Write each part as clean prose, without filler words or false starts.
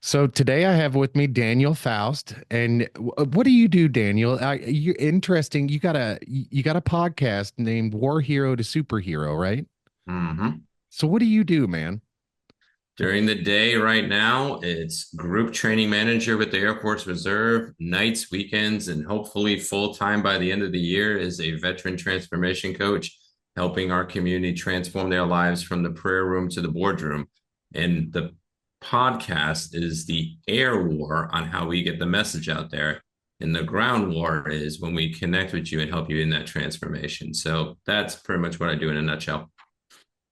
So today I have with me Daniel Faust, and what do you do, Daniel? You're interesting. You got a podcast named War Hero to Superhero, right? hmm So what do you do, man? During the day, right now, it's group training manager with the Air Force Reserve, nights, weekends, and hopefully full time by the end of the year is a veteran transformation coach, helping our community transform their lives from the prayer room to the boardroom. And the podcast is the air war on how we get the message out there. And the ground war is when we connect with you and help you in that transformation. So that's pretty much what I do in a nutshell.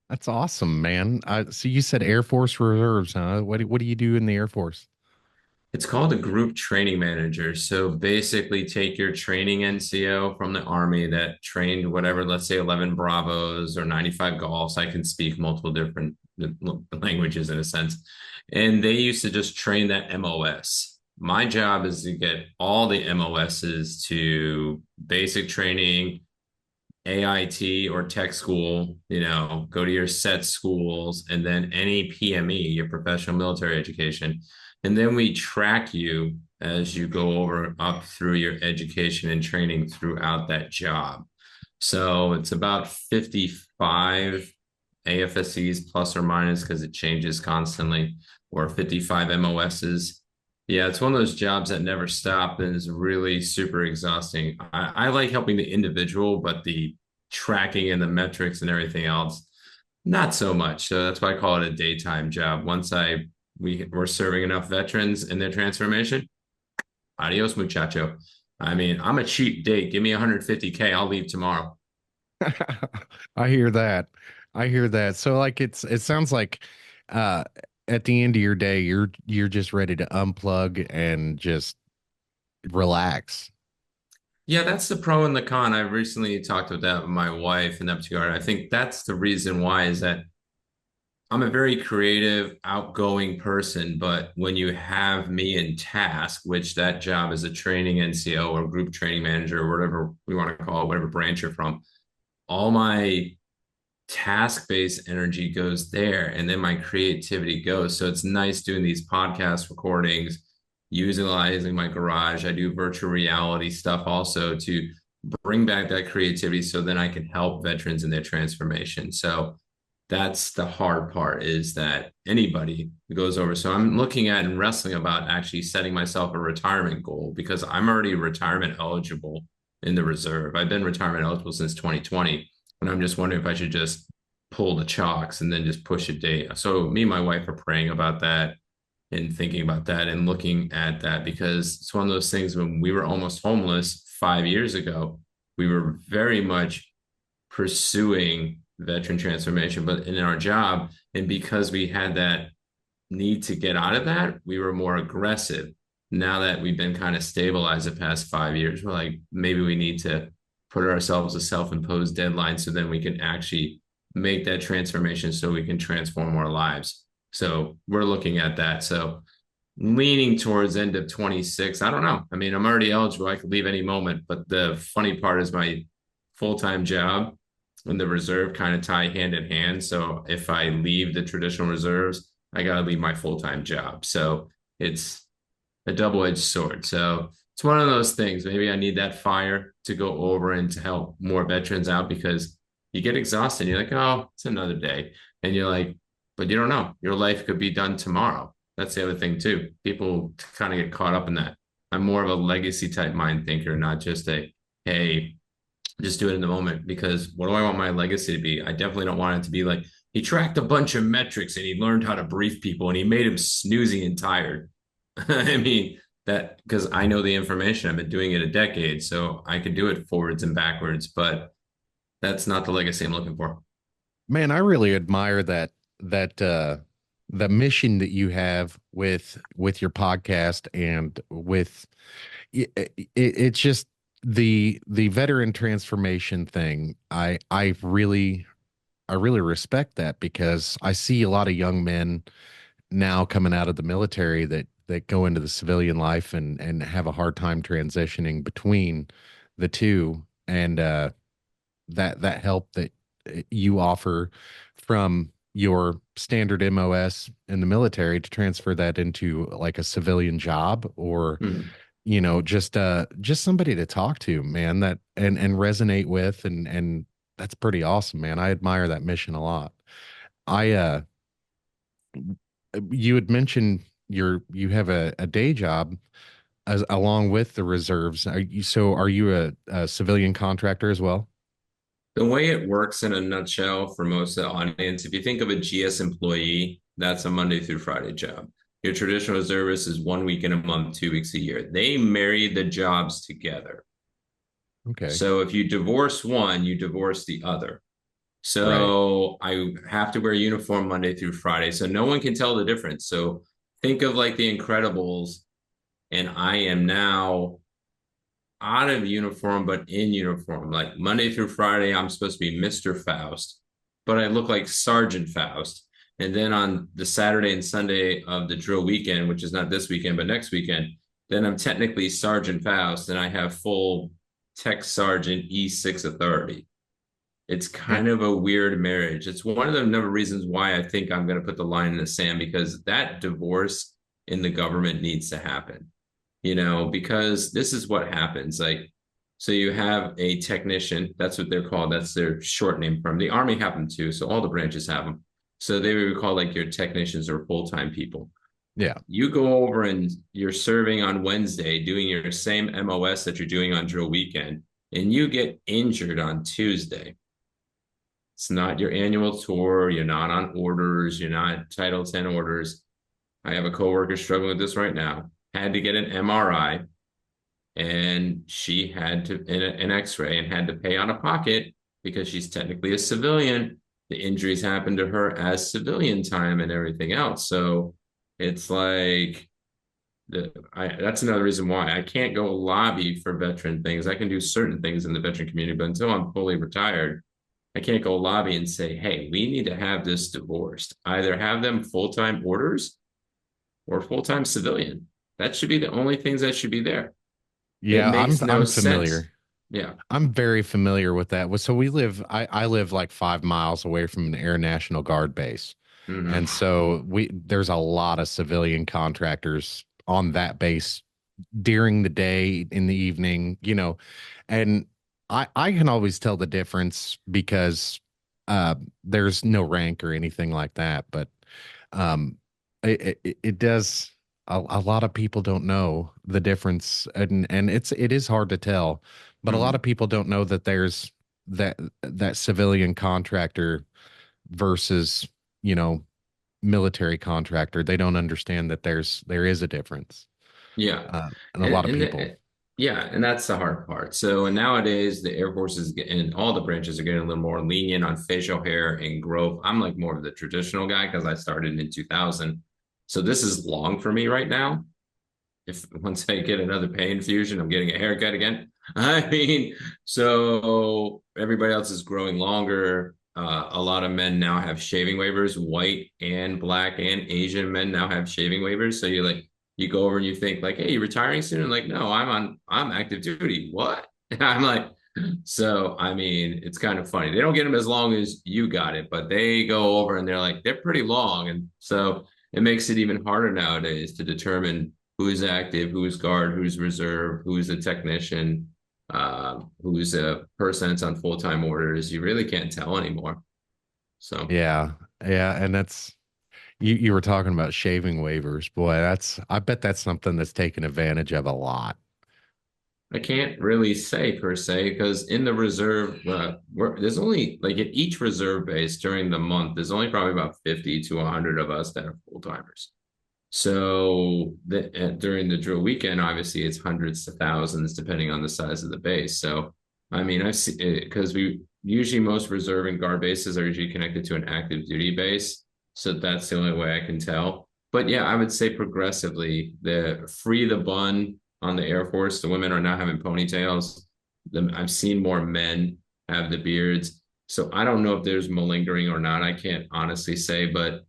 That's awesome, man. So you said Air Force Reserves, huh? What do you do in the Air Force? It's called a group training manager. So basically, take your training NCO from the Army that trained whatever, let's say 11 Bravos or 95 Golfs. I can speak multiple different languages in a sense. And they used to just train that MOS. My job is to get all the MOSs to basic training, AIT or tech school, go to your set schools, and then any PME, your professional military education. And then we track you as you go over up through your education and training throughout that job. So it's about 55 AFSCs plus or minus because it changes constantly, or 55 MOSs. Yeah, it's one of those jobs that never stop and is really super exhausting. I like helping the individual, but the tracking and the metrics and everything else, not so much. So that's why I call it a daytime job. We're serving enough veterans in their transformation, adios muchacho. I mean, I'm a cheap date. Give me 150K. I'll leave tomorrow. I hear that. I hear that. So like it sounds like uh at the end of your day you're just ready to unplug and just relax. Yeah, that's the pro and the con. I recently talked with that with my wife in that particular. I think that's the reason why is that I'm a very creative, outgoing person, but when you have me in task, which that job is a training NCO or group training manager or whatever we want to call it, whatever branch you're from, all my task-based energy goes there and then my creativity goes. So it's nice doing these podcast recordings, utilizing my garage. I do virtual reality stuff also to bring back that creativity so then I can help veterans in their transformation. So that's the hard part is that anybody who goes over. So I'm looking at and wrestling about actually setting myself a retirement goal because I'm already retirement eligible in the reserve. I've been retirement eligible since 2020. And I'm just wondering if I should just pull the chalks and then just push a date. So me and my wife are praying about that and thinking about that and looking at that because it's one of those things when we were almost homeless 5 years ago, we were very much pursuing veteran transformation, but in our job, and because we had that need to get out of that, we were more aggressive. Now that we've been kind of stabilized the past 5 years, we're like, maybe we need to put ourselves a self-imposed deadline so then we can actually make that transformation so we can transform our lives. So we're looking at that. So leaning towards end of 26. I don't know. I mean, I'm already eligible. I could leave any moment, but the funny part is my full-time job and the reserve kind of tie hand in hand. So if I leave the traditional reserves, I got to leave my full-time job. So it's a double-edged sword. So it's one of those things. Maybe I need that fire to go over and to help more veterans out because you get exhausted. You're like, oh, it's another day. And you're like, but you don't know. Your life could be done tomorrow. That's the other thing too. People kind of get caught up in that. I'm more of a legacy type mind thinker, not just a, hey, just do it in the moment because what do I want my legacy to be? I definitely don't want it to be like he tracked a bunch of metrics and he learned how to brief people and he made him snoozing and tired. I mean, that because I know the information. I've been doing it a decade, so I could do it forwards and backwards, but that's not the legacy I'm looking for. Man, I really admire that the mission that you have with your podcast and with it's just the veteran transformation thing. I really respect that because I see a lot of young men now coming out of the military that go into the civilian life and have a hard time transitioning between the two and that help that you offer from your standard MOS in the military to transfer that into like a civilian job, or Mhm. just somebody to talk to, man, that and resonate with, and that's pretty awesome, man. I admire that mission a lot. I You had mentioned you have a day job as along with the reserves. Are you a civilian contractor as well? The way it works in a nutshell for most of the audience, if you think of a GS employee, that's a Monday through Friday job. Your traditional reservist is 1 week in a month, 2 weeks a year. They marry the jobs together. Okay. So if you divorce one, you divorce the other. Right. So I have to wear a uniform Monday through Friday. So no one can tell the difference. So think of like the Incredibles, and I am now out of uniform, but in uniform. Like Monday through Friday, I'm supposed to be Mr. Faust, but I look like Sergeant Faust. And then on the Saturday and Sunday of the drill weekend, which is not this weekend, but next weekend, then I'm technically Sergeant Faust and I have full Tech Sergeant E6 authority. It's Yeah. kind of a weird marriage. It's one of the number of reasons why I think I'm going to put the line in the sand, because that divorce in the government needs to happen, because this is what happens. Like, so you have a technician, that's what they're called. That's their short name from the Army, have them too. So all the branches have them. So they would be called like your technicians or full-time people. Yeah. You go over and you're serving on Wednesday, doing your same MOS that you're doing on drill weekend, and you get injured on Tuesday. It's not your annual tour. You're not on orders. You're not Title 10 orders. I have a coworker struggling with this right now. Had to get an MRI, and she had to an X-ray and had to pay out of pocket because she's technically a civilian. The injuries happened to her as civilian time and everything else. So it's like that's another reason why I can't go lobby for veteran things. I can do certain things in the veteran community, but until I'm fully retired, I can't go lobby and say, hey, we need to have this divorced. Either have them full-time orders or full-time civilian. That should be the only things that should be there. It Yeah, makes no I'm sense. familiar. Yeah. I'm very familiar with that. So I live like 5 miles away from an Air National Guard base. And Hmm. so there's a lot of civilian contractors on that base during the day, in the evening, and I can always tell the difference because there's no rank or anything like that. But um, it does. A lot of people don't know the difference, and it is hard to tell. But a lot of Hmm. people don't know that there's that civilian contractor versus you know military contractor. They don't understand that there is a difference, Yeah. and a And, lot of and people. yeah, and that's the hard part. So and nowadays the Air Force is getting, all the branches are getting a little more lenient on facial hair and growth. I'm like more of the traditional guy because I started in 2000. So this is long for me right now. If once I get another pay infusion, I'm getting a haircut again. I mean, so everybody else is growing longer. A lot of men now have shaving waivers, white and black and Asian men now have shaving waivers. So you go over and you think like, hey, you retiring soon? And like, no, I'm active duty. What? And I'm like, so I mean, it's kind of funny. They don't get them as long as you got it, but they go over and they're like, they're pretty long. And so it makes it even harder nowadays to determine who's active, who's guard, who's reserve, who's a technician, who's a person that's on full-time orders. You really can't tell anymore. So Yeah, yeah, and that's you were talking about shaving waivers. Boy, I bet that's something that's taken advantage of a lot. I can't really say per se because in the reserve, there's only like at each reserve base during the month, there's only probably about 50 to 100 of us that are full-timers. So during the drill weekend, obviously it's hundreds to thousands depending on the size of the base. So I mean, I see because we usually most reserve and guard bases are usually connected to an active duty base. So that's the only way I can tell. But yeah, I would say progressively the free the bun on the Air Force. The women are now having ponytails. I've seen more men have the beards. So I don't know if there's malingering or not. I can't honestly say, but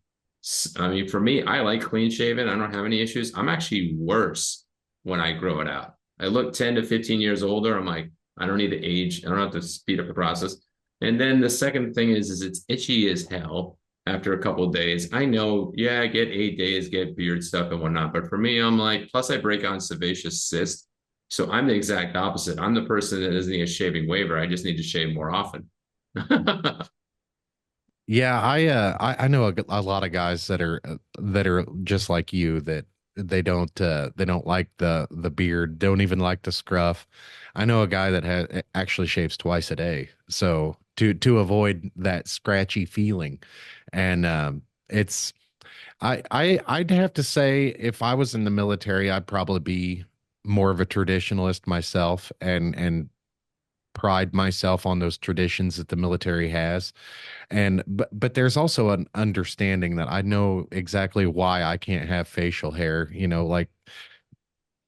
I mean, for me, I like clean shaven. I don't have any issues. I'm actually worse when I grow it out. I look 10 to 15 years older. I'm like, I don't need to age. I don't have to speed up the process. And then the second thing is it's itchy as hell. after a couple of days. I know, yeah, I get 8 days, get beard stuff and whatnot. But for me, I'm like, plus I break out sebaceous cyst. So I'm the exact opposite. I'm the person that doesn't need a shaving waiver. I just need to shave more often. Yeah, I know a lot of guys that are just like you, that they don't like the beard, don't even like the scruff. I know a guy that actually shaves twice a day, so to avoid that scratchy feeling. And it's I'd have to say, if I was in the military, I'd probably be more of a traditionalist myself, and pride myself on those traditions that the military has. And but there's also an understanding that I know exactly why I can't have facial hair. Like,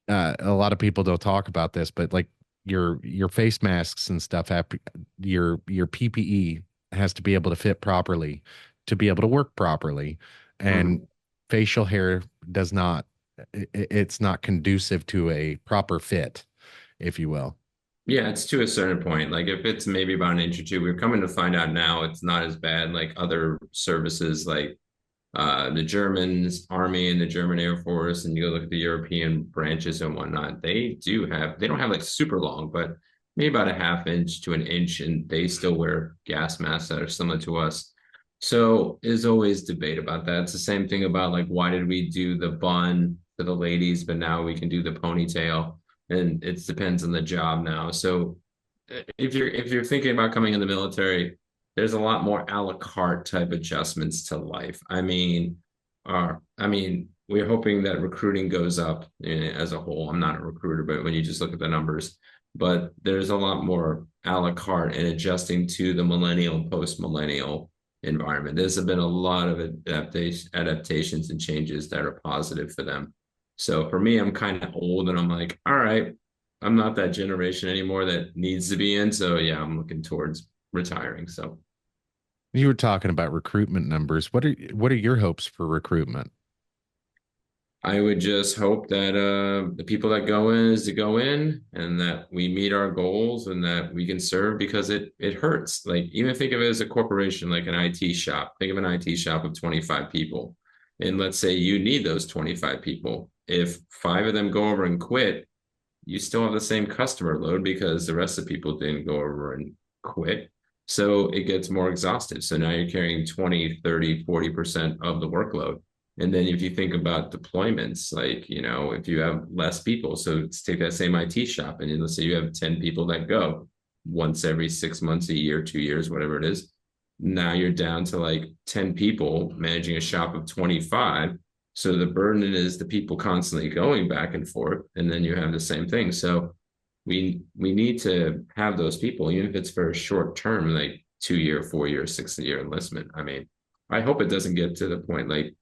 a lot of people don't talk about this, but like your face masks and stuff have, your PPE has to be able to fit properly to be able to work properly. And Mhm. facial hair does not, it's not conducive to a proper fit, if you will. Yeah, it's to a certain point. Like if it's maybe about an inch or two, we're coming to find out now it's not as bad. Like other services, like the Germans army and the German Air Force, and you go look at the European branches and whatnot, they don't have like super long, but maybe about a half inch to an inch, and they still wear gas masks that are similar to us. So there's always debate about that. It's the same thing about like why did we do the bun for the ladies, but now we can do the ponytail, and it depends on the job now. So if you're thinking about coming in the military, there's a lot more a la carte type adjustments to life. We're hoping that recruiting goes up as a whole. I'm not a recruiter, but when you just look at the numbers, but there's a lot more a la carte and adjusting to the millennial, post-millennial environment. There's been a lot of adaptations and changes that are positive for them. So for me, I'm kind of old and I'm like, all right, I'm not that generation anymore that needs to be in. So yeah, I'm looking towards retiring. So You were talking about recruitment numbers. What are your hopes for recruitment? I would just hope that the people that go in is to go in and that we meet our goals and that we can serve because it hurts. Like even think of it as a corporation, like an IT shop. Think of an IT shop of 25 people. And let's say you need those 25 people. If five of them go over and quit, you still have the same customer load because the rest of the people didn't go over and quit. So it gets more exhaustive. So now you're carrying 20, 30, 40% of the workload. And then if you think about deployments, like, if you have less people, so let's take that same IT shop and let's say you have 10 people that go once every 6 months, a year, 2 years, whatever it is. Now you're down to like 10 people managing a shop of 25. So the burden is the people constantly going back and forth, and then you have the same thing. So we need to have those people, even if it's for a short term, like 2 year, 4 year, 6 year enlistment. I mean, I hope it doesn't get to the point like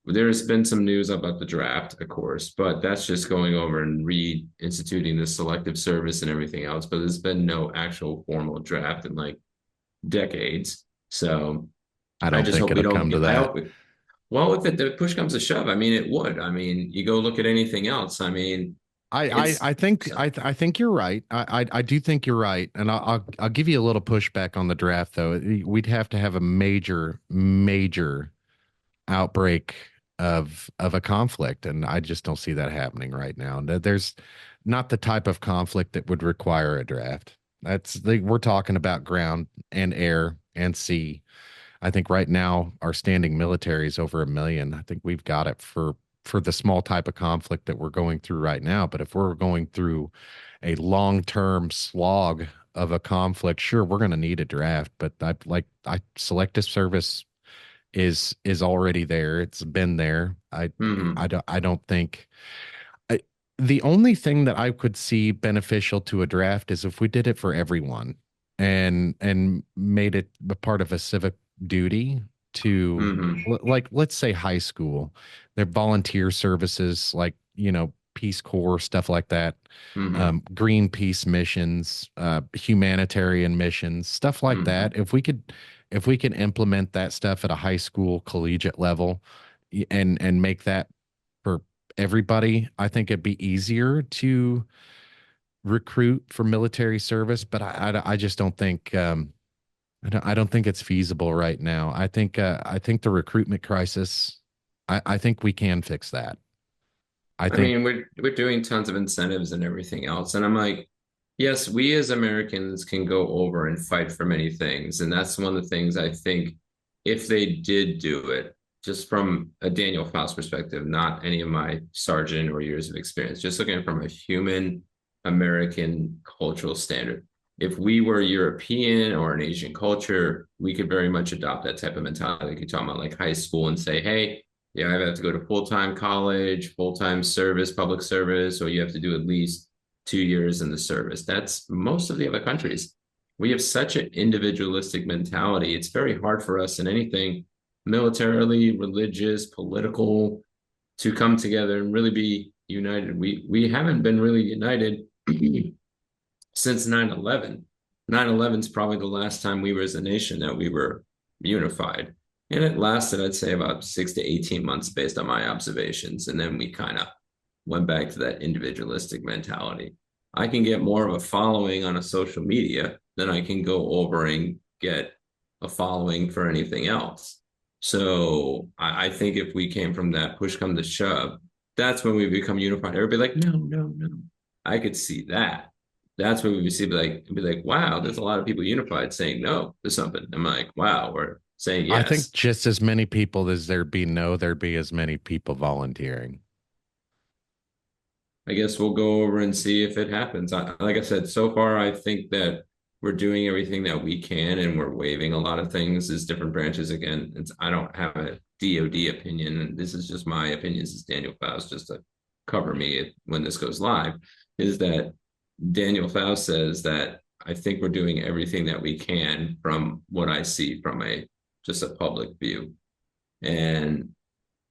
there's been some news about the draft, of course, but that's just going over and reinstituting the selective service and everything else. But there's been no actual formal draft in like decades. So I I don't just think hope we it'll don't come to get, I that. hope well, if the push comes to shove, I mean, it would. I mean, you go look at anything else. I mean, it's I think you're right. I do think you're right, and I'll give you a little pushback on the draft though. We'd have to have a major outbreak of a conflict, and I just don't see that happening right now. There's not the type of conflict that would require a draft. We're talking about ground and air and sea. I think right now our standing military is over 1 million. I think we've got it for the small type of conflict that we're going through right now. But if we're going through a long-term slog of a conflict, sure, we're going to need a draft. But I selective service is already there. It's been there. mhm, I don't think I, the only thing that I could see beneficial to a draft is if we did it for everyone, and made it a part of a civic duty to, mhm, like, let's say high school, their volunteer services, like, Peace Corps, stuff like that, mhm, Greenpeace missions, humanitarian missions, stuff like mhm. that. If we can implement that stuff at a high school collegiate level, and make that for everybody, I think it'd be easier to recruit for military service. But I just don't think I don't think it's feasible right now. I think the recruitment crisis, I think we can fix that. I I think mean, we're doing tons of incentives and everything else. And I'm like, yes, we as Americans can go over and fight for many things. And that's one of the things I think if they did do it, just from a Daniel Faust perspective, not any of my sergeant or years of experience, just looking from a human American cultural standard. If we were European or an Asian culture, we could very much adopt that type of mentality. Like you're talking about like high school and say, hey, yeah, I have to go to full-time college, full-time service, public service, or you have to do at least 2 years in the service. That's most of the other countries. We have such an individualistic mentality. It's very hard for us in anything militarily, religious, political to come together and really be united. We haven't been really united since 9/11. 9/11 is probably the last time we were as a nation that we were unified. And it lasted, I'd say, about 6 to 18 months based on my observations. And then we kind of went back to that individualistic mentality. I can get more of a following on a social media than I can go over and get a following for anything else. So I think if we came from that push come to shove, that's when we become unified. Everybody like, no, no, no. I could see that. That's when we see be like, wow, there's a lot of people unified saying no to something. I'm like, wow, we're saying I think yes. just as many people as there be no, there be as many people volunteering. I guess we'll go over and see if it happens. Like I said, so far, I think that we're doing everything that we can and we're waiving a lot of things as different branches. Again, I don't have a DOD opinion, and this is just my opinion. This is Daniel Faust, just to cover me when this goes live, is that Daniel Faust says that I think we're doing everything that we can from what I see from a just a public view. And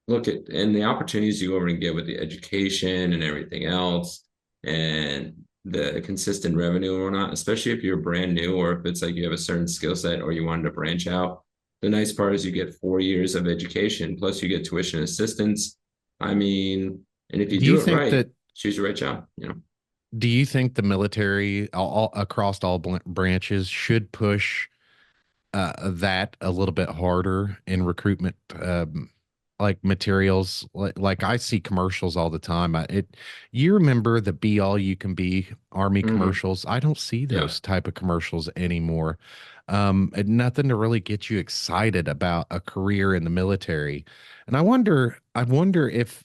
look at and the opportunities you go over and get with the education and everything else and the consistent revenue or not, especially if you're brand new or if it's like you have a certain skill set or you wanted to branch out. The nice part is you get 4 years of education, plus you get tuition assistance. I mean, and if you Do you do it think right, that choose the right job, you know. do you think the military across all branches should push that a little bit harder in recruitment, like materials? Like I see commercials all the time. You remember the be all you can be Army Mm-hmm. commercials? I don't see Yeah. those type of commercials anymore. And nothing to really get you excited about a career in the military. And I wonder if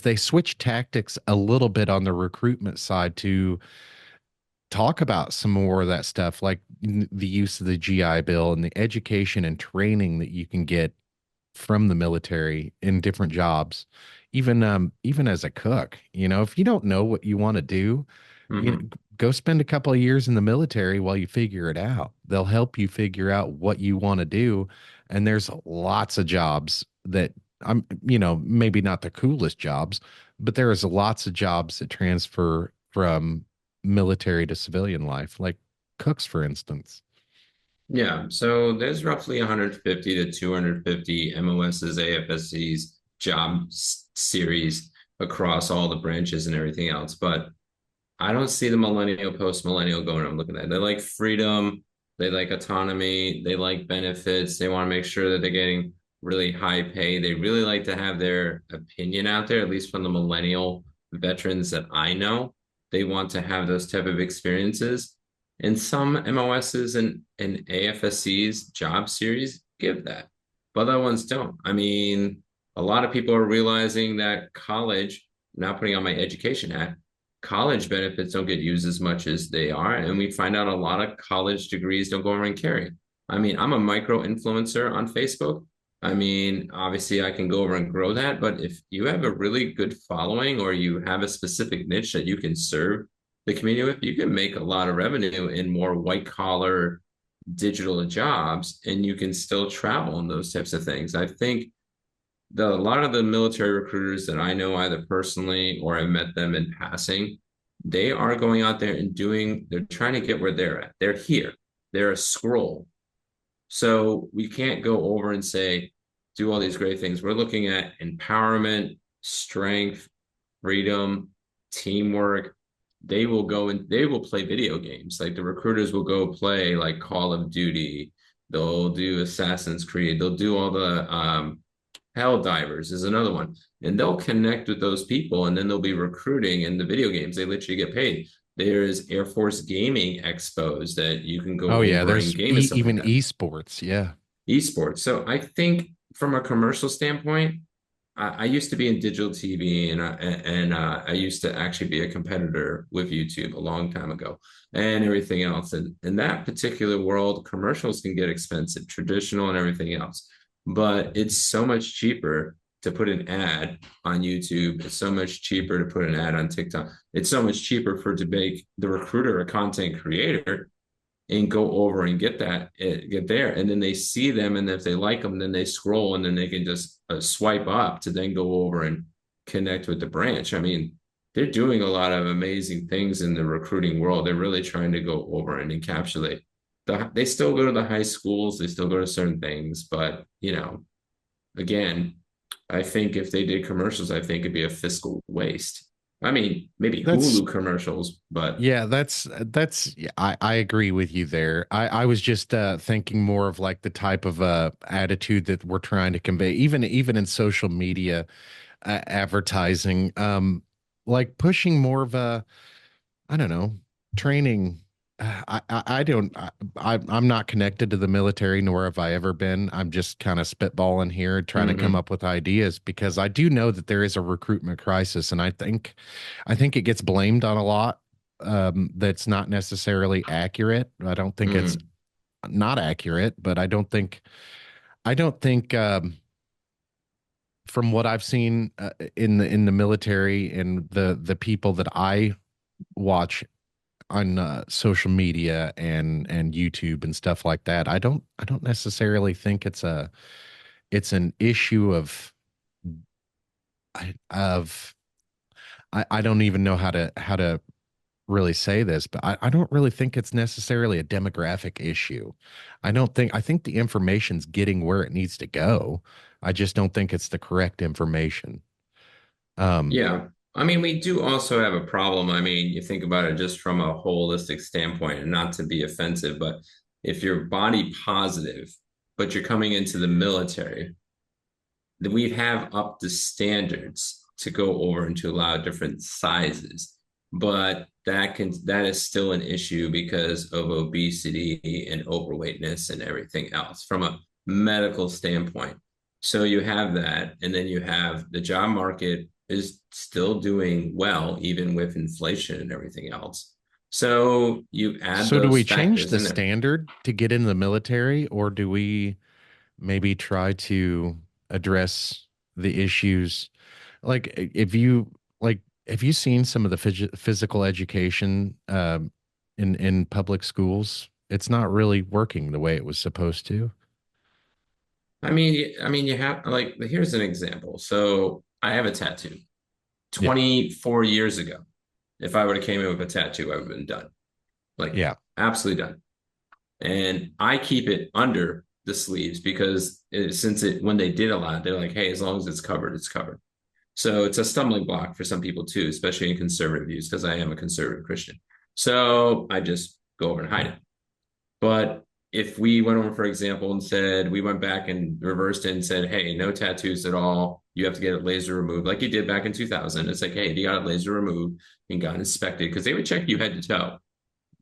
they switch tactics a little bit on the recruitment side to talk about some more of that stuff, like the use of the GI Bill and the education and training that you can get from the military in different jobs, even as a cook. If you don't know what you want to do, you know, Mm-hmm. go spend a couple of years in the military while you figure it out. They'll help you figure out what you want to do, and there's lots of jobs that maybe not the coolest jobs, but there is lots of jobs that transfer from military to civilian life, like cooks, for instance. Yeah, so there's roughly 150 to 250 MOSs, AFSCs, series across all the branches and everything else. But I don't see the millennial, post millennial going. I'm looking at it. They like freedom, they like autonomy, they like benefits. They want to make sure that they're getting really high pay. They really like to have their opinion out there, at least from the millennial veterans that I know. They want to have those type of experiences. And some MOSs and AFSCs job series give that, but other ones don't. I mean, a lot of people are realizing that college, now putting on my education hat, college benefits don't get used as much as they are. And we find out a lot of college degrees don't go around carry. I mean, I'm a micro influencer on Facebook. I mean, obviously I can go over and grow that, but if you have a really good following or you have a specific niche that you can serve the community with, you can make a lot of revenue in more white collar digital jobs and you can still travel and those types of things. I think a lot of the military recruiters that I know either personally or I've met them in passing, they are going out there and they're trying to get where they're at. They're here. They're a scroll. So we can't go over and say, do all these great things. We're looking at empowerment, strength, freedom, teamwork. they will go and they will play video games. Like the recruiters will go play like Call of Duty. They'll do Assassin's Creed. They'll do all the Hell Divers is another one. And they'll connect with those people and then they'll be recruiting in the video games. They literally get paid. There's Air Force gaming expos that you can go Oh yeah, over and there's game and stuff like even that. esports. Yeah. Esports. So I think from a commercial standpoint, I used to be in digital TV and I used to actually be a competitor with YouTube a long time ago and everything else. And in that particular world, commercials can get expensive, traditional and everything else. But it's so much cheaper to put an ad on YouTube. It's so much cheaper to put an ad on TikTok. It's so much cheaper for to make the recruiter a content creator and go over and get that get there, and then they see them, and if they like them then they scroll and then they can just swipe up to then go over and connect with the branch. I mean, they're doing a lot of amazing things in the recruiting world. They're really trying to go over and encapsulate they still go to the high schools, they still go to certain things, but again, I think if they did commercials, I think it'd be a fiscal waste. I mean, maybe That's Hulu commercials, but Yeah, that's yeah, I agree with you there. I was just thinking more of like the type of attitude that we're trying to convey, even in social media advertising, like pushing more of a, I don't know, training. I don't I'm not connected to the military, nor have I ever been. I'm just kind of spitballing here, trying to come mhm, up with ideas because I do know that there is a recruitment crisis, and I think it gets blamed on a lot that's not necessarily accurate. I don't think it's mhm. not accurate, but I don't think from what I've seen in the military and the people that I watch on social media and YouTube and stuff like that, I don't necessarily think it's an issue of I don't even know how to really say this, but I don't really think it's necessarily a demographic issue. I think the information's getting where it needs to go. I just don't think it's the correct information. Um, Yeah. I mean, we do also have a problem. I mean, you think about it just from a holistic standpoint, and not to be offensive, but if you're body positive, but you're coming into the military, then we have up the standards to go over and to allow different sizes. But that is still an issue because of obesity and overweightness and everything else from a medical standpoint. So you have that, and then you have the job market is still doing well, even with inflation and everything else. So you add so do we those change factors the in there. standard to get in the military, or do we maybe try to address the issues? Like if you like have you seen some of the physical education in public schools? It's not really working the way it was supposed to. I mean, you have like here's an example. So I have a tattoo. Yeah. 24 years ago, if I would have came in with a tattoo, I would have been done. Like Yeah. absolutely done. And I keep it under the sleeves because since it when they did allow it, they're like, hey, as long as it's covered, it's covered. So it's a stumbling block for some people too, especially in conservative views, because I am a conservative Christian. So I just go over and hide it. But if we went over, for example, and said we went back and reversed it and said, hey, no tattoos at all. You have to get it laser removed, like you did back in 2000. It's like, hey, you got it laser removed and got inspected because they would check you head to toe,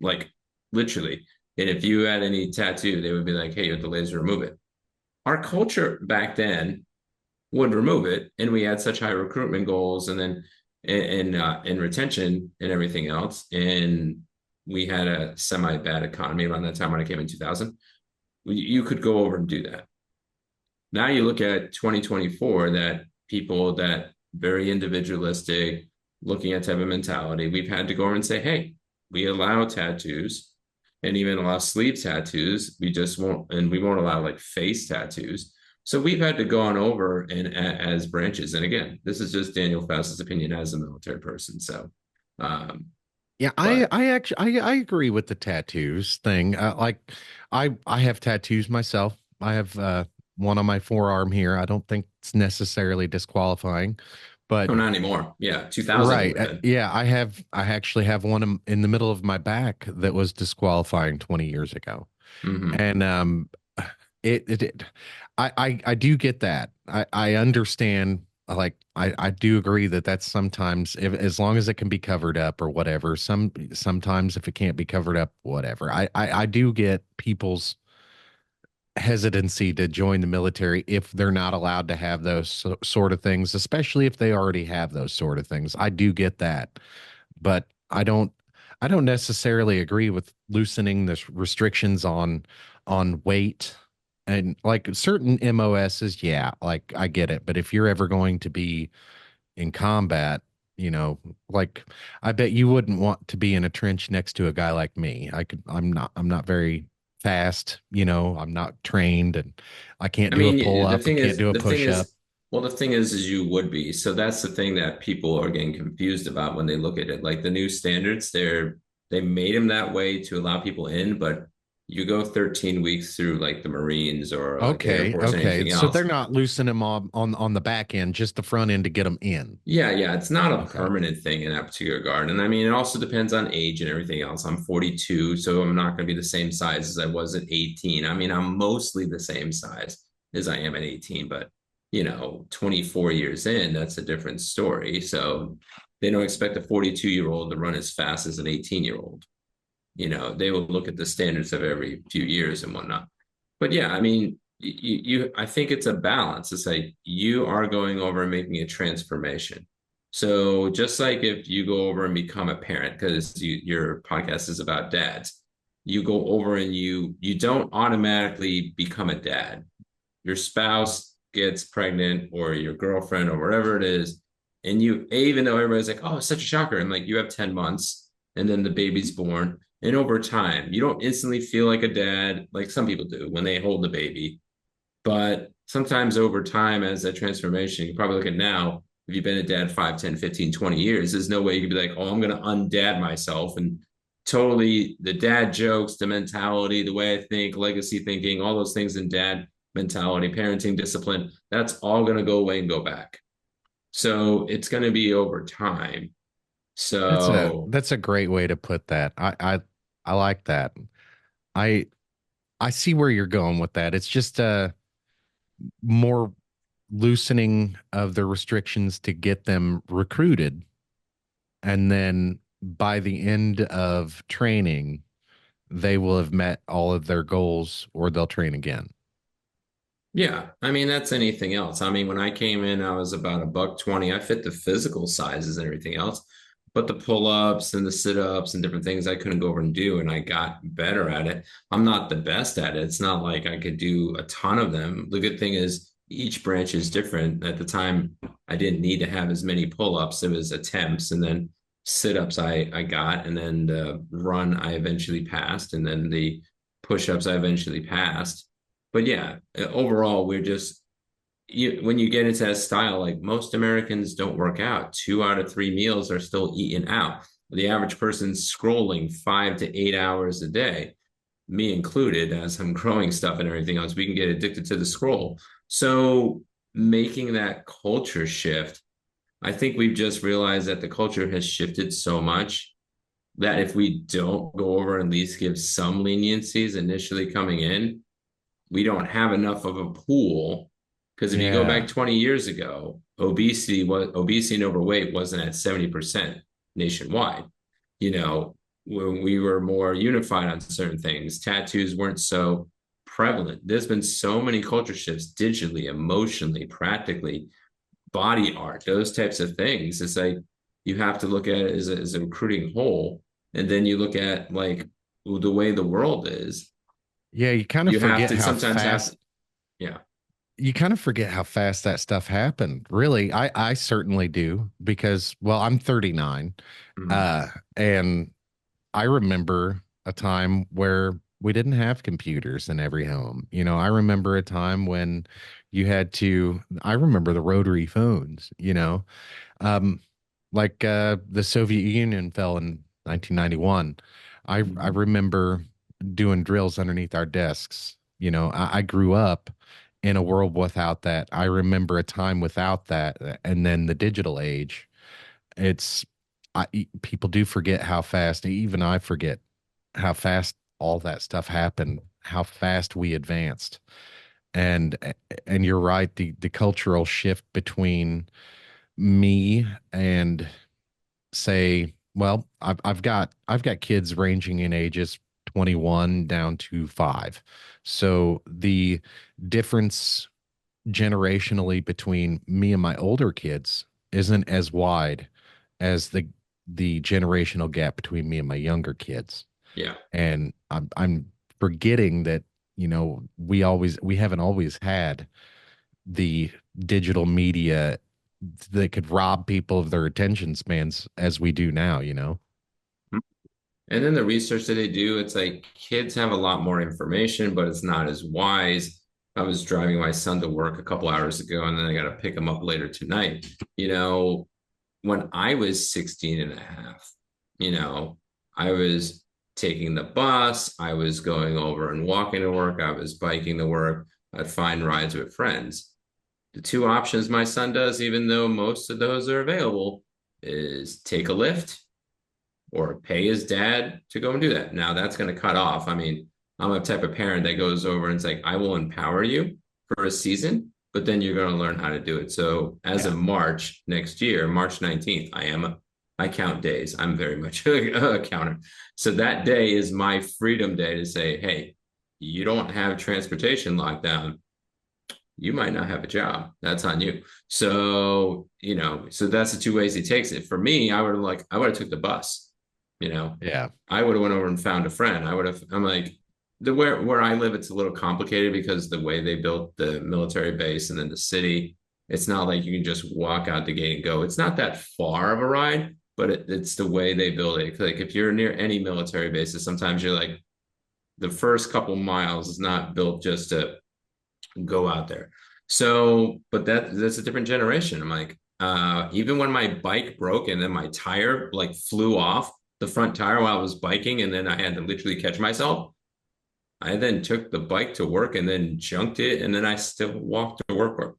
like literally. And if you had any tattoo, they would be like, hey, you have to laser remove it. Our culture back then would remove it, and we had such high recruitment goals, and then and retention and everything else, and we had a semi bad economy around that time when I came in 2000. You could go over and do that. Now you look at 2024, that people that very individualistic, looking at type of mentality, we've had to go over and say, hey, we allow tattoos and even allow sleeve tattoos. We just won't, and we won't allow like face tattoos. So we've had to go on over and as branches. And again, this is just Daniel Faust's opinion as a military person. So, um, Yeah, but I actually I agree with the tattoos thing. Like I have tattoos myself. I have one on my forearm here. I don't think it's necessarily disqualifying, but Oh, not anymore. Yeah, 2000 it right. would have been. Yeah, I actually have one in the middle of my back that was disqualifying 20 years ago. Hmm. And it I do get that. I understand, like I do agree that that's sometimes, if as long as it can be covered up or whatever, sometimes if it can't be covered up, whatever. I do get people's hesitancy to join the military if they're not allowed to have those sort of things, especially if they already have those sort of things. I do get that, but I don't necessarily agree with loosening the restrictions on weight and like certain MOSs. Yeah, like I get it, but if you're ever going to be in combat, you know, like I bet you wouldn't want to be in a trench next to a guy like me. I'm not very fast, you know, I'm not trained, and I can't I do a mean, pull up, I can't do a push up. the thing is you would be. So that's the thing that people are getting confused about when they look at it. Like the new standards, they made them that way to allow people in, but you go 13 weeks through like the Marines or like the Air Okay, Force or okay. anything So they're else. not loosening them on the back end, just the front end to get them in. Yeah, yeah, it's not a Okay. permanent thing in that particular regard. And I mean, it also depends on age and everything else. I'm 42, so I'm not going to be the same size as I was at 18. I mean, I'm mostly the same size as I am at 18, but 24 years in, that's a different story. So they don't expect a 42-year-old to run as fast as an 18-year-old. They will look at the standards of every few years and whatnot. But yeah, I mean, I think it's a balance. It's like you are going over and making a transformation. So just like if you go over and become a parent, because your podcast is about dads, you go over and you don't automatically become a dad. Your spouse gets pregnant or your girlfriend or whatever it is, and even though everybody's like, oh, it's such a shocker, and like you have 10 months and then the baby's born. And over time, you don't instantly feel like a dad, like some people do when they hold the baby. But sometimes over time, as that transformation, you probably look at now, if you've been a dad 5, 10, 15, 20 years, there's no way you could be like, oh, I'm going to undad myself. And totally the dad jokes, the mentality, the way I think, legacy thinking, all those things in dad mentality, parenting discipline, that's all going to go away and go back. So it's going to be over time. So That's a great way to put that. I like that. I I see where you're going with that. It's just more loosening of the restrictions to get them recruited, and then by the end of training, they will have met all of their goals or they'll train again. yeah, I mean that's anything else. I mean, when I came in, I was about a buck 20. I fit the physical sizes and everything else, but the pull-ups and the sit-ups and different things I couldn't go over and do, and I got better at it. I'm not the best at it. It's not like I could do a ton of them. The good thing is each branch is different. At the time, I didn't need to have as many pull-ups. It was attempts, and then sit-ups I got, and then the run I eventually passed, and then the push-ups I eventually passed. But yeah, overall, when you get into that style, like most Americans don't work out. 2 out of 3 meals are still eaten out. The average person's scrolling 5 to 8 hours a day, me included, as I'm growing stuff and everything else. We can get addicted to the scroll. So making that culture shift, I think we've just realized that the culture has shifted so much that if we don't go over and at least give some leniencies initially coming in, we don't have enough of a pool. Because if you go back Yeah. 20 years ago, obesity and overweight wasn't at 70% nationwide. When we were more unified on certain things, tattoos weren't so prevalent. There's been so many culture shifts digitally, emotionally, practically, body art, those types of things. It's like you have to look at it as a recruiting whole. And then you look at like the way the world is. Yeah, You have to sometimes have to, yeah. you kind of forget how fast that stuff happened. Really, I certainly do because, well, I'm 39, Mhm. uh, and I remember a time where we didn't have computers in every home. You know, I remember a time when I remember the rotary phones, um, like the Soviet Union fell in 1991. I Mhm. remember doing drills underneath our desks. You know, I grew up in a world without that. I remember a time without that, and then the digital age. It's people do forget how fast, even I forget how fast all that stuff happened, how fast we advanced. And and you're right, the cultural shift between me and, say, well, I've got kids ranging in ages 21 down to 5. So the difference generationally between me and my older kids isn't as wide as the generational gap between me and my younger kids. Yeah. And I'm forgetting that, we haven't always had the digital media that could rob people of their attention spans as we do now. And then the research that they do, it's like kids have a lot more information, but it's not as wise. I was driving my son to work a couple hours ago, and then I got to pick him up later tonight. You know, when I was 16 and a half, I was taking the bus, I was going over and walking to work, I was biking to work, I'd find rides with friends. The two options my son does, even though most of those are available, is take a lift or pay his dad to go and do that. Now that's going to cut off. I mean, I'm a type of parent that goes over and it's like, I will empower you for a season, but then you're going to learn how to do it. So as Yeah. of March next year, March 19th, I count days. I'm very much a counter. So that day is my freedom day to say, hey, you don't have transportation lockdown. You might not have a job. That's on you. So, so that's the two ways he takes it. For me, I would have took the bus, you know, Yeah. I would have went over and found a friend. I'm like, where I live, it's a little complicated because the way they built the military base and then the city, it's not like you can just walk out the gate and go. It's not that far of a ride, but it's the way they build it. Like if you're near any military bases, sometimes you're like, the first couple miles is not built just to go out there. So, but that's a different generation. I'm like, even when my bike broke and then my tire like flew off the front tire while I was biking, and then I had to literally catch myself. I then took the bike to work and then junked it, and then I still walked to work or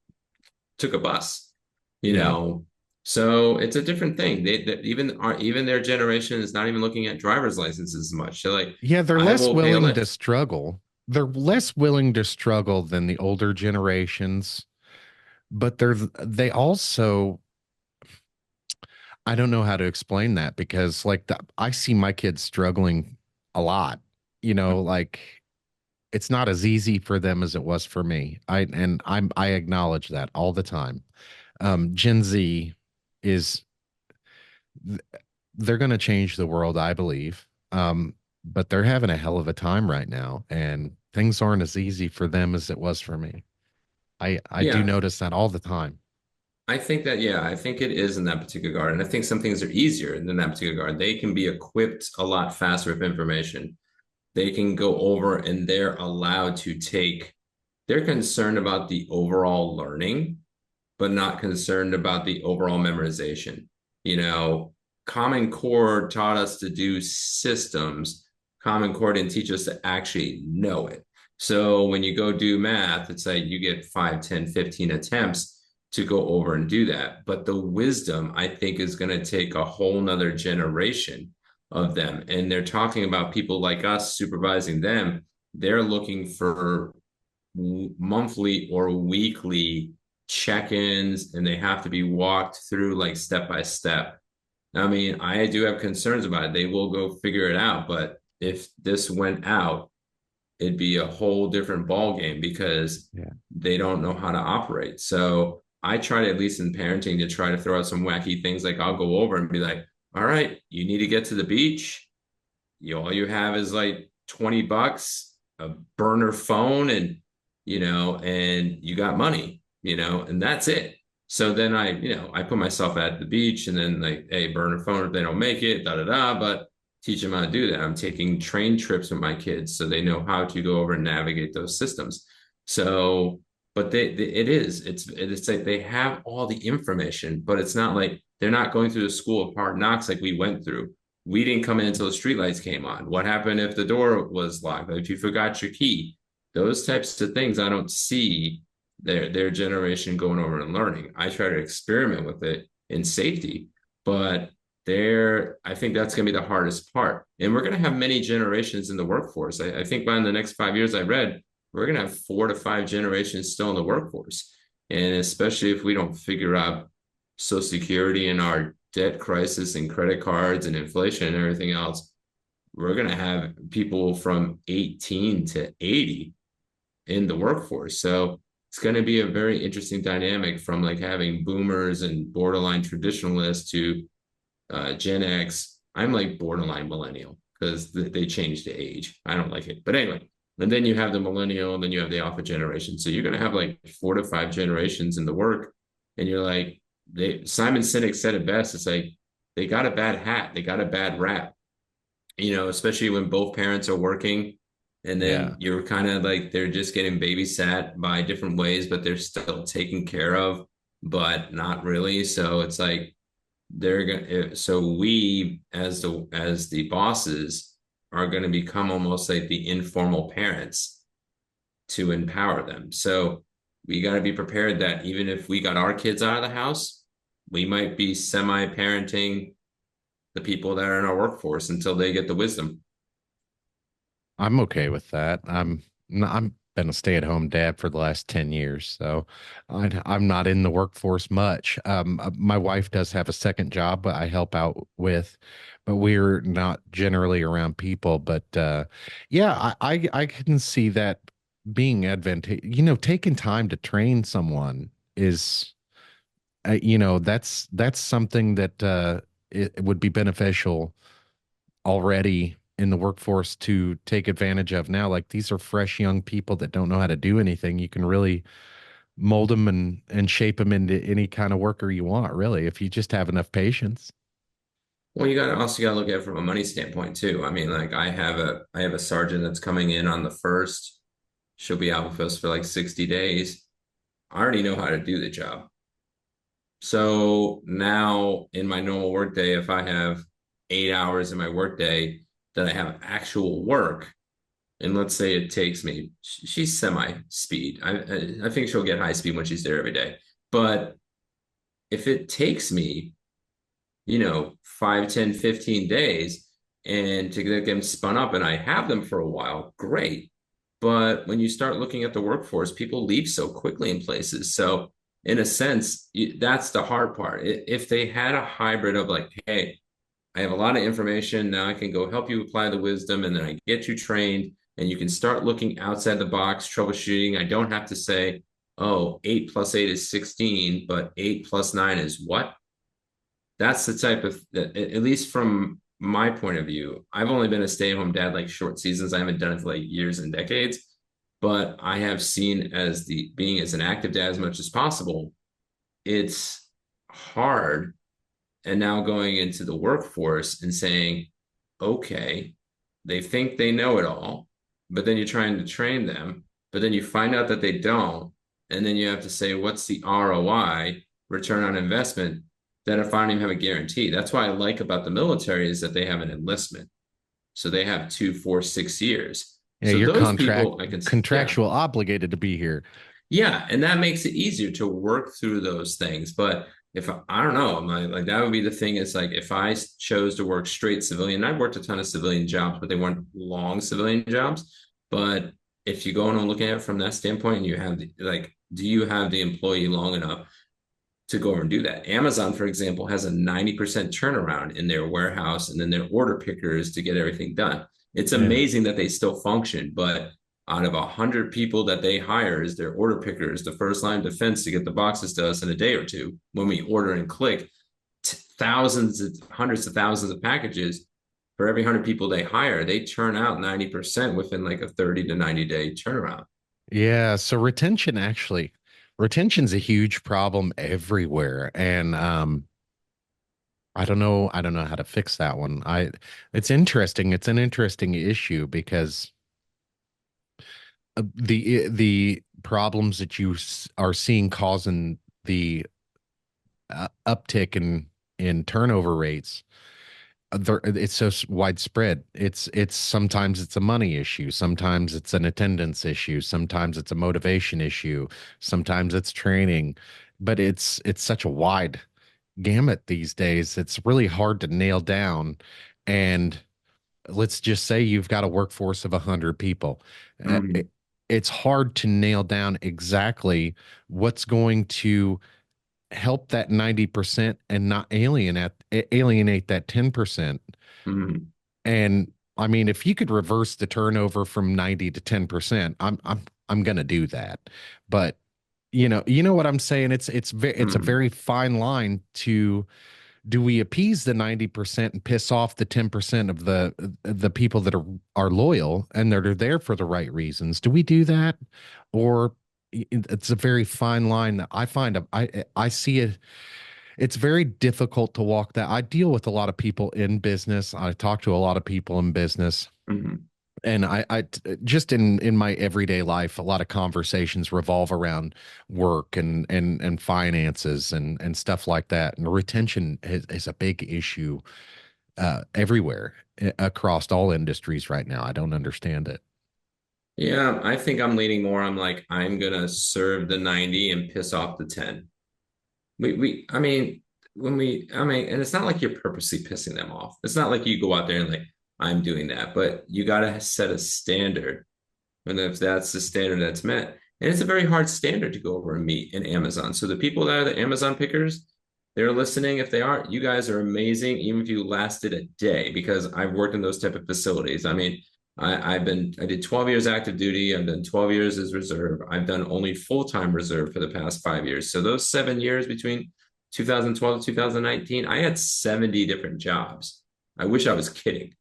took a bus, you Yeah. know. So it's a different thing. Even their generation is not even looking at driver's licenses as much. They're like, Yeah, they're I less will pay a willing to lift. struggle. They're less willing to struggle than the older generations, but they also, I don't know how to explain that, because like I see my kids struggling a lot. Like it's not as easy for them as it was for me. I acknowledge that all the time. Gen Z is they're going to change the world, I believe. But they're having a hell of a time right now, and things aren't as easy for them as it was for me. I do Yeah, notice that all the time. I think it is in that particular guard. And I think some things are easier than that particular guard. They can be equipped a lot faster with information. They can go over and they're allowed to they're concerned about the overall learning, but not concerned about the overall memorization. You know, Common Core taught us to do systems. Common Core didn't teach us to actually know it. So when you go do math, it's like you get 5, 10, 15 attempts to go over and do that. But the wisdom, I think, is going to take a whole nother generation of them. And they're talking about people like us supervising them. They're looking for monthly or weekly check-ins, and they have to be walked through like step by step. I mean, I do have concerns about it. They will go figure it out, but if this went out, it'd be a whole different ball game because Yeah. they don't know how to operate. So I try to, at least in parenting, to try to throw out some wacky things. Like I'll go over and be like, all right, you need to get to the beach. All you have is like $20, a burner phone, and and you got money, and that's it. So then I put myself at the beach, and then like, hey, burner phone if they don't make it, da da da. But teach them how to do that. I'm taking train trips with my kids so they know how to go over and navigate those systems. So, but it's like they have all the information, but it's not like they're not going through the school of hard knocks like we went through. We didn't come in until the streetlights came on. What happened if the door was locked? If you forgot your key? Those types of things I don't see their generation going over and learning. I try to experiment with it in safety, but I think that's going to be the hardest part. And we're going to have many generations in the workforce. I think by the next 5 years, I read we're going to have 4 to 5 generations still in the workforce. And especially if we don't figure out Social Security and our debt crisis and credit cards and inflation and everything else, we're going to have people from 18 to 80 in the workforce. So it's going to be a very interesting dynamic from like having boomers and borderline traditionalists to Gen X. I'm like borderline millennial because they changed the age. I don't like it. But anyway, and then you have the millennial and then you have the alpha generation. So you're going to have like 4 to 5 generations in the work. And you're like, Simon Sinek said it best. It's like, they got a bad hat. They got a bad rap, especially when both parents are working and Yeah. then you're kind of like they're just getting babysat by different ways, but they're still taken care of, but not really. So it's like they're gonna so we as the bosses are going to become almost like the informal parents to empower them. So we got to be prepared that even if we got our kids out of the house, we might be semi-parenting the people that are in our workforce until they get the wisdom. I'm okay with that. I'm been a stay-at-home dad for the last 10 years, so I'm not in the workforce much. My wife does have a second job, but I help out with, but we're not generally around people. But yeah, I can see that being advantageous. Taking time to train someone is, that's something that it would be beneficial already in the workforce to take advantage of now. Like these are fresh young people that don't know how to do anything. You can really mold them and shape them into any kind of worker you want, really, if you just have enough patience. Well, you got to look at it from a money standpoint too. I mean, like I have a sergeant that's coming in on the first. She'll be out with us for like 60 days. I already know how to do the job. So now in my normal workday, if I have 8 hours in my workday that I have actual work, and let's say it takes me, she's semi speed. I think she'll get high speed when she's there every day. But if it takes me 5, 10, 15 days and to get them spun up and I have them for a while, great. But when you start looking at the workforce, people leave so quickly in places. So in a sense, that's the hard part. If they had a hybrid of like, hey, I have a lot of information. Now I can go help you apply the wisdom and then I get you trained and you can start looking outside the box, troubleshooting. I don't have to say, oh, 8 + 8 is 16, but 8 + 9 is what? That's the type of, at least from my point of view, I've only been a stay-at-home dad like short seasons. I haven't done it for like years and decades, but I have seen as the being as an active dad as much as possible. It's hard. And now going into the workforce and saying, okay, they think they know it all, but then you're trying to train them, but then you find out that they don't. And then you have to say, what's the ROI, return on investment, that if I don't even have a guarantee. That's why I like about the military is that they have an enlistment. So they have 2, 4, 6 years. Yeah, So you're those people, I can, yeah, contractual obligated to be here. yeah, and that makes it easier to work through those things. But if I don't know, I'm like that would be the thing. Is like if I chose to work straight civilian, I've worked a ton of civilian jobs, but they weren't long civilian jobs. But if you go and look at it from that standpoint, and you have like, do you have the employee long enough to go over and do that? Amazon, for example, has a 90% turnaround in their warehouse and then their order pickers to get everything done. It's Yeah. amazing that they still function, but out of 100 people that they hire as their order pickers, the first line of defense to get the boxes to us in a day or two, when we order and click thousands, hundreds of thousands of packages, for every 100 people they hire, they churn out 90% within like a 30 to 90-day turnaround. Yeah, so retention's a huge problem everywhere. And I don't know how to fix that one. It's interesting. It's an interesting issue because the problems that are seeing causing the uptick in turnover rates it's so widespread. It's sometimes it's a money issue, sometimes it's an attendance issue, sometimes it's a motivation issue, sometimes it's training, but it's such a wide gamut these days. It's really hard to nail down. And let's just say you've got a workforce of 100 people. Uh, it, Mhm, it's hard to nail down exactly what's going to help that 90% and not alienate that 10%. mhm, And I mean, if you could reverse the turnover from 90 to 10%, I'm gonna do that. But you know what I'm saying? It's a mhm, very fine line to, do we appease the 90% and piss off the 10% of the people that are loyal and that are there for the right reasons? Do we do that? Or it's a very fine line that I find I see it. It's very difficult to walk that. I deal with a lot of people in business. I talk to a lot of people in business, mhm. and I just in my everyday life, a lot of conversations revolve around work and finances and stuff like that. And retention is a big issue everywhere across all industries right now. I don't understand it. Yeah, I think I'm leaning more. I'm like, I'm gonna serve the 90 and piss off the 10. I mean, and it's not like you're purposely pissing them off. It's not like you go out there and like, I'm doing that, but you gotta set a standard. And if that's the standard that's met, and it's a very hard standard to go over and meet in Amazon. So the people that are the Amazon pickers, they're listening. If they aren't, you guys are amazing, even if you lasted a day, because I've worked in those type of facilities. I mean, I did 12 years active duty. I've done 12 years as reserve. I've done only full-time reserve for the past 5 years. So those 7 years between 2012 to 2019, I had 70 different jobs. I wish I was kidding,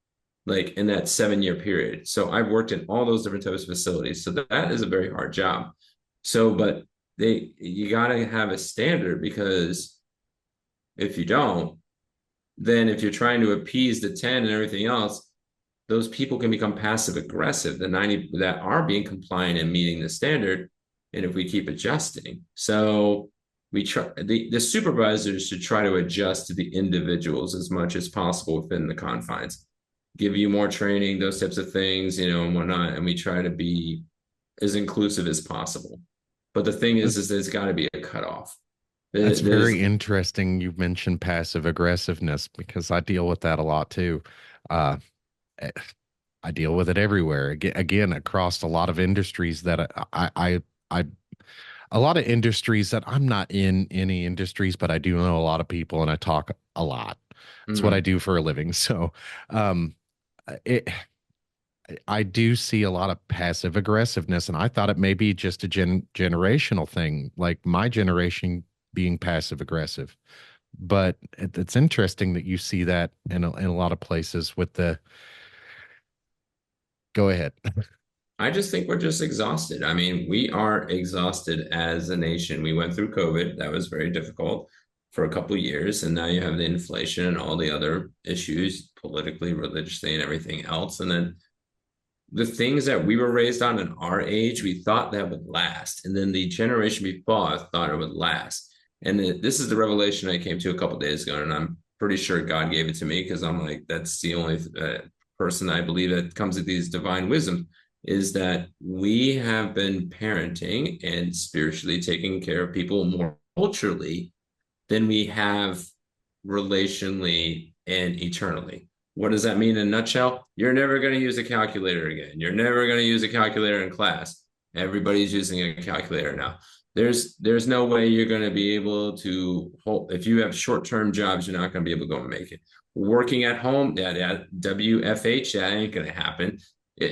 like in that 7 year period. So I've worked in all those different types of facilities. So that is a very hard job. So, but you got to have a standard, because if you don't, then if you're trying to appease the 10 and everything else, those people can become passive aggressive, the 90 that are being compliant and meeting the standard. And if we keep adjusting, so we try, the supervisors should try to adjust to the individuals as much as possible within the confines, give you more training, those types of things, and whatnot. And we try to be as inclusive as possible. But the thing is there's got to be a cutoff. That's There's very interesting. You mentioned passive aggressiveness because I deal with that a lot too. Uh, eh, I deal with it everywhere. Again, across a lot of industries that I a lot of industries that I'm not in any industries, but I do know a lot of people and I talk a lot. It's what I mm, do for a living. So, um, it, I do see a lot of passive aggressiveness, and I thought it may be just a generational thing, like my generation being passive aggressive. But it's interesting that you see that in a lot of places with the, go ahead. I just think we're just exhausted. I mean, we are exhausted as a nation. We went through COVID. That was very difficult for a couple of years. And now you have the inflation and all the other issues politically, religiously, and everything else. And then the things that we were raised on in our age, we thought that would last. And then the generation before us thought it would last. And this is the revelation I came to a couple of days ago. And I'm pretty sure God gave it to me, because I'm like, that's the only person I believe that comes with these divine wisdom, is that we have been parenting and spiritually taking care of people more culturally than we have relationally and eternally. What does that mean in a nutshell? You're never going to use a calculator again. You're never going to use a calculator in class. Everybody's using a calculator now. There's no way you're going to be able to hold, if you have short-term jobs, you're not going to be able to go and make it. Working at home, that WFH, that ain't going to happen.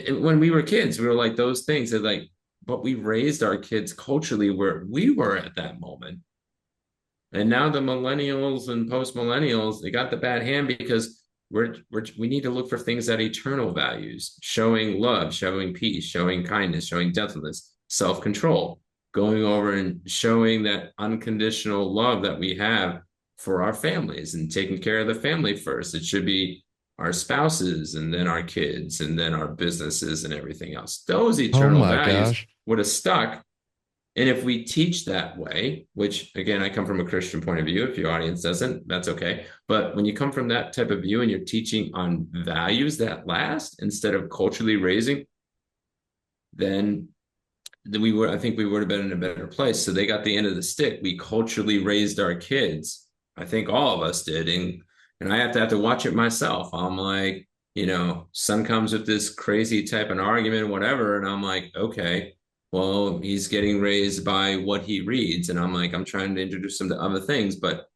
When we were kids, we were like those things that like, but we raised our kids culturally where we were at that moment. And now the millennials and post millennials, they got the bad hand, because we need to look for things that eternal values, showing love, showing peace, showing kindness, showing gentleness, self-control, going over and showing that unconditional love that we have for our families and taking care of the family first. It should be our spouses and then our kids and then our businesses and everything else. Those Oh eternal my values gosh. would have stuck And if we teach that way, which again, I come from a Christian point of view, if your audience doesn't, that's okay. But when you come from that type of view and you're teaching on values that last instead of culturally raising, then I think we would have been in a better place. So they got the end of the stick. We culturally raised our kids. I think all of us did. And I have to watch it myself. I'm like, son comes with this crazy type of argument, whatever. And I'm like, okay, well, he's getting raised by what he reads. And I'm like, I'm trying to introduce him to other things, but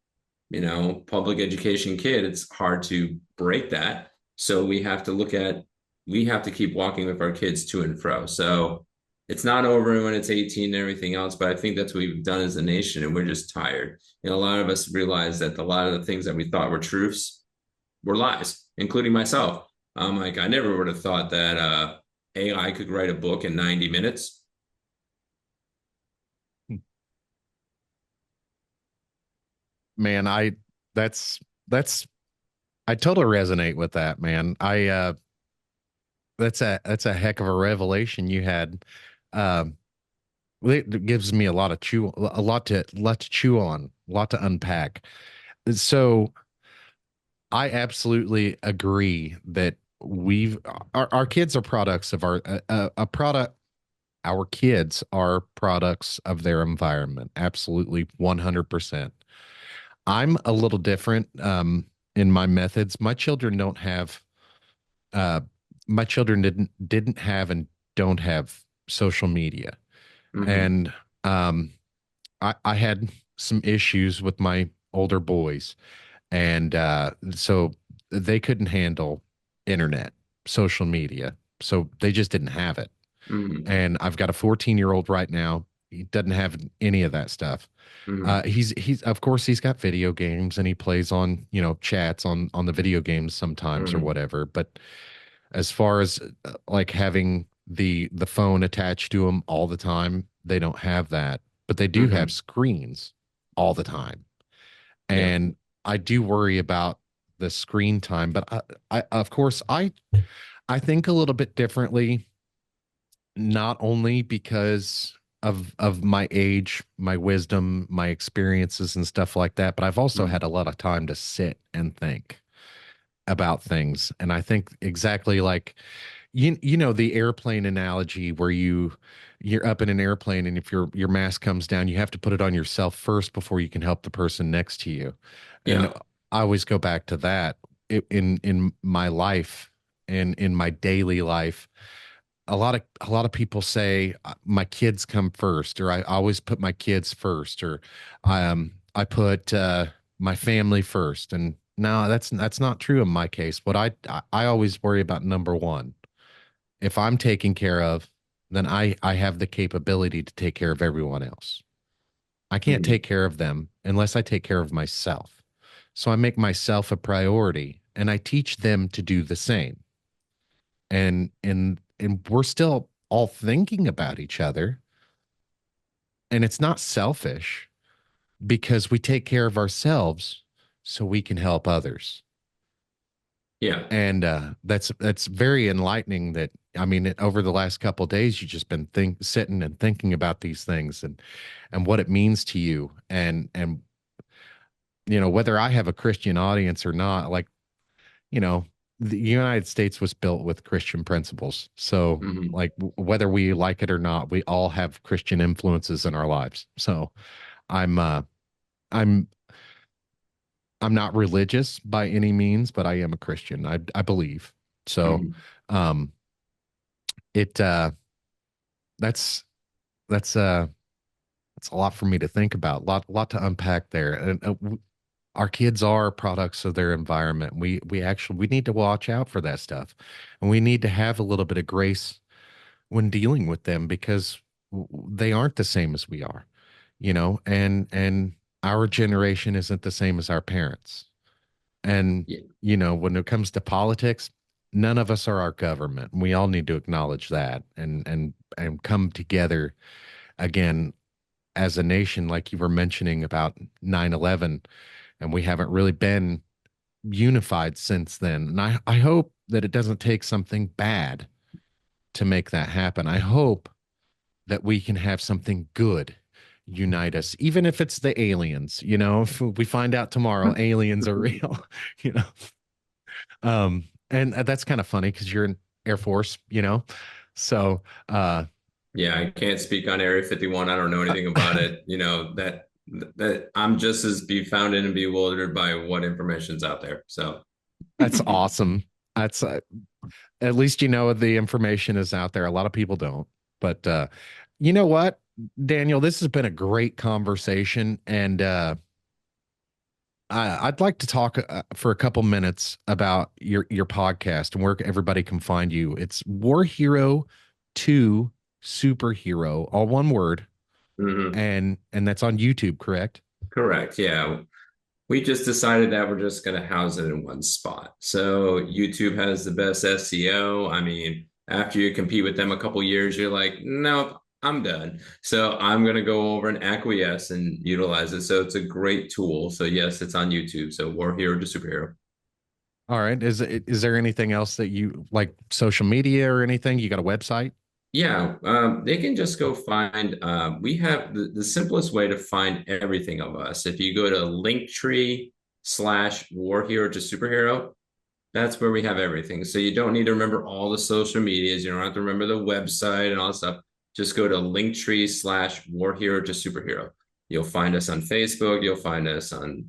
public education kid, it's hard to break that. So we have to keep walking with our kids to and fro. So it's not over when it's 18 and everything else, but I think that's what we've done as a nation, and we're just tired. A lot of us realize that a lot of the things that we thought were truths were lies, including myself. I'm like, I never would have thought that AI could write a book in 90 minutes. Man, that's I totally resonate with that, man. That's a heck of a revelation you had. Um, it gives me a lot to chew on, a lot to unpack. So I absolutely agree that our kids are products of a product. Our kids are products of their environment. Absolutely, 100%. I'm a little different in my methods. Uh, my children didn't have and don't have social media, Mm-hmm. and um, I had some issues with my older boys, and so they couldn't handle internet, social media, so they just didn't have it. Mm-hmm. And I've got a 14-year-old right now. He doesn't have any of that stuff. Mm-hmm. He's of course he's got video games and he plays on, chats on the video games sometimes or Mm-hmm. whatever. But as far as like having the phone attached to them all the time, they don't have that. But they do have Mm-hmm. screens all the time. Yeah. And I do worry about the screen time, but I of course I think a little bit differently, not only because of my age, my wisdom, my experiences and stuff like that, but I've also Mm-hmm. had a lot of time to sit and think about things. And I think exactly like the airplane analogy where you're up in an airplane and if your mask comes down, you have to put it on yourself first before you can help the person next to you. And Yeah. I always go back to that in my life and in my daily life. A lot of people say my kids come first, or I always put my kids first, or I put my family first. And no, that's not true in my case. What I always worry about number one. If I'm taken care of, then I have the capability to take care of everyone else. I can't Mm-hmm. take care of them unless I take care of myself. So I make myself a priority and I teach them to do the same. And we're still all thinking about each other, and it's not selfish because we take care of ourselves so we can help others. Yeah. And that's very enlightening. That I mean, over the last couple of days, you've just been sitting and thinking about these things and what it means to you, and whether I have a Christian audience or not. Like, you know, the United States was built with Christian principles. So, Mm-hmm. like, whether we like it or not, we all have Christian influences in our lives. So, I'm uh, I'm I'm not religious by any means, but I am a Christian. I believe. So, Mm-hmm. um, it that's that's that's a lot for me to think about. Lot to unpack there. And our kids are products of their environment. We need to watch out for that stuff, and we need to have a little bit of grace when dealing with them because they aren't the same as we are, and our generation isn't the same as our parents. And Yeah. when it comes to politics, none of us are our government. We all need to acknowledge that and come together again as a nation, like you were mentioning about 9/11, and we haven't really been unified since then. And I hope that it doesn't take something bad to make that happen. I hope that we can have something good unite us, even if it's the aliens, if we find out tomorrow aliens are real, you know. And that's kind of funny because you're in Air Force, so Yeah, I can't speak on Area 51. I don't know anything about it. That I'm just as befounded and bewildered by what information's out there. So, that's awesome. That's at least the information is out there. A lot of people don't. But you know what, Daniel, this has been a great conversation, and I'd like to talk for a couple minutes about your podcast and where everybody can find you. It's Warhero2 Superhero, all one word, mhm. and that's on YouTube, correct? Correct. Yeah. We just decided that we're just going to house it in one spot. So YouTube has the best SEO. I mean, after you compete with them a couple years, you're like, nope, I'm done. So I'm going to go over and acquiesce and utilize it. So it's a great tool. So yes, it's on YouTube. So War Hero to Superhero. All right. Is there anything else that you like, social media or anything? You got a website? Yeah, they can just go find. We have the simplest way to find everything of us. If you go to Linktree/War Hero to Superhero, that's where we have everything. So you don't need to remember all the social medias. You don't have to remember the website and all that stuff. Just go to Linktree/War Hero to Superhero. You'll find us on Facebook. You'll find us on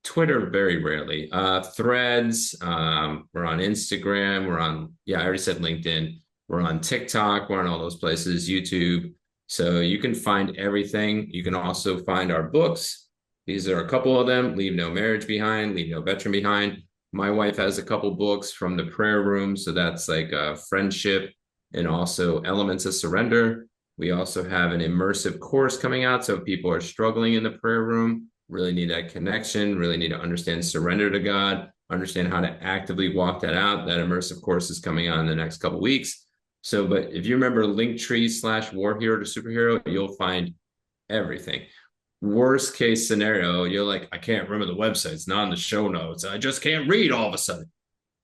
Twitter very rarely. Threads. We're on Instagram. Yeah, I already said LinkedIn. We're on TikTok. We're on all those places, YouTube. So you can find everything. You can also find our books. These are a couple of them. Leave No Marriage Behind, Leave No Veteran Behind. My wife has a couple books from the prayer room. So that's like friendship and also elements of surrender. We also have an immersive course coming out. So if people are struggling in the prayer room, really need that connection, really need to understand surrender to God, understand how to actively walk that out. That immersive course is coming on in the next couple weeks. So, but if you remember Linktree/War Hero to Superhero, you'll find everything. Worst case scenario, you're like, I can't remember the website. It's not in the show notes. I just can't read all of a sudden.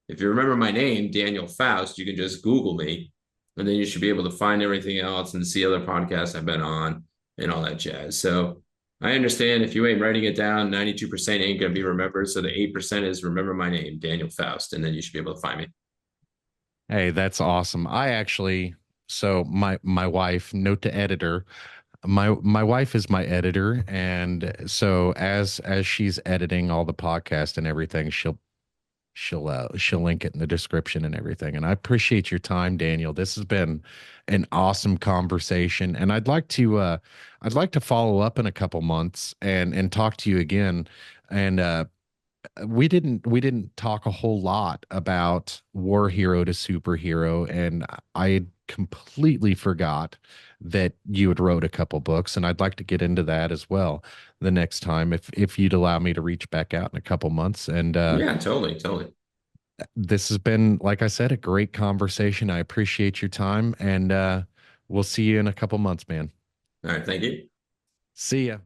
If you remember my name, Daniel Faust, you can just Google me, and then you should be able to find everything else and see other podcasts I've been on and all that jazz. So I understand if you ain't writing it down, 92% ain't going to be remembered. So the 8% is remember my name, Daniel Faust, and then you should be able to find me. Hey, that's awesome. So my wife, note to editor, my wife is my editor, and so as she's editing all the podcast and everything, she'll link it in the description and everything. And I appreciate your time, Daniel. This has been an awesome conversation, and I'd like to follow up in a couple months and talk to you again. And we didn't talk a whole lot about War Hero to Superhero, and I had completely forgot that you had wrote a couple books, and I'd like to get into that as well the next time if you'd allow me to reach back out in a couple months. And Yeah, totally, totally. this has been, like I said, a great conversation. I appreciate your time, and we'll see you in a couple months, man. All right, thank you. See ya.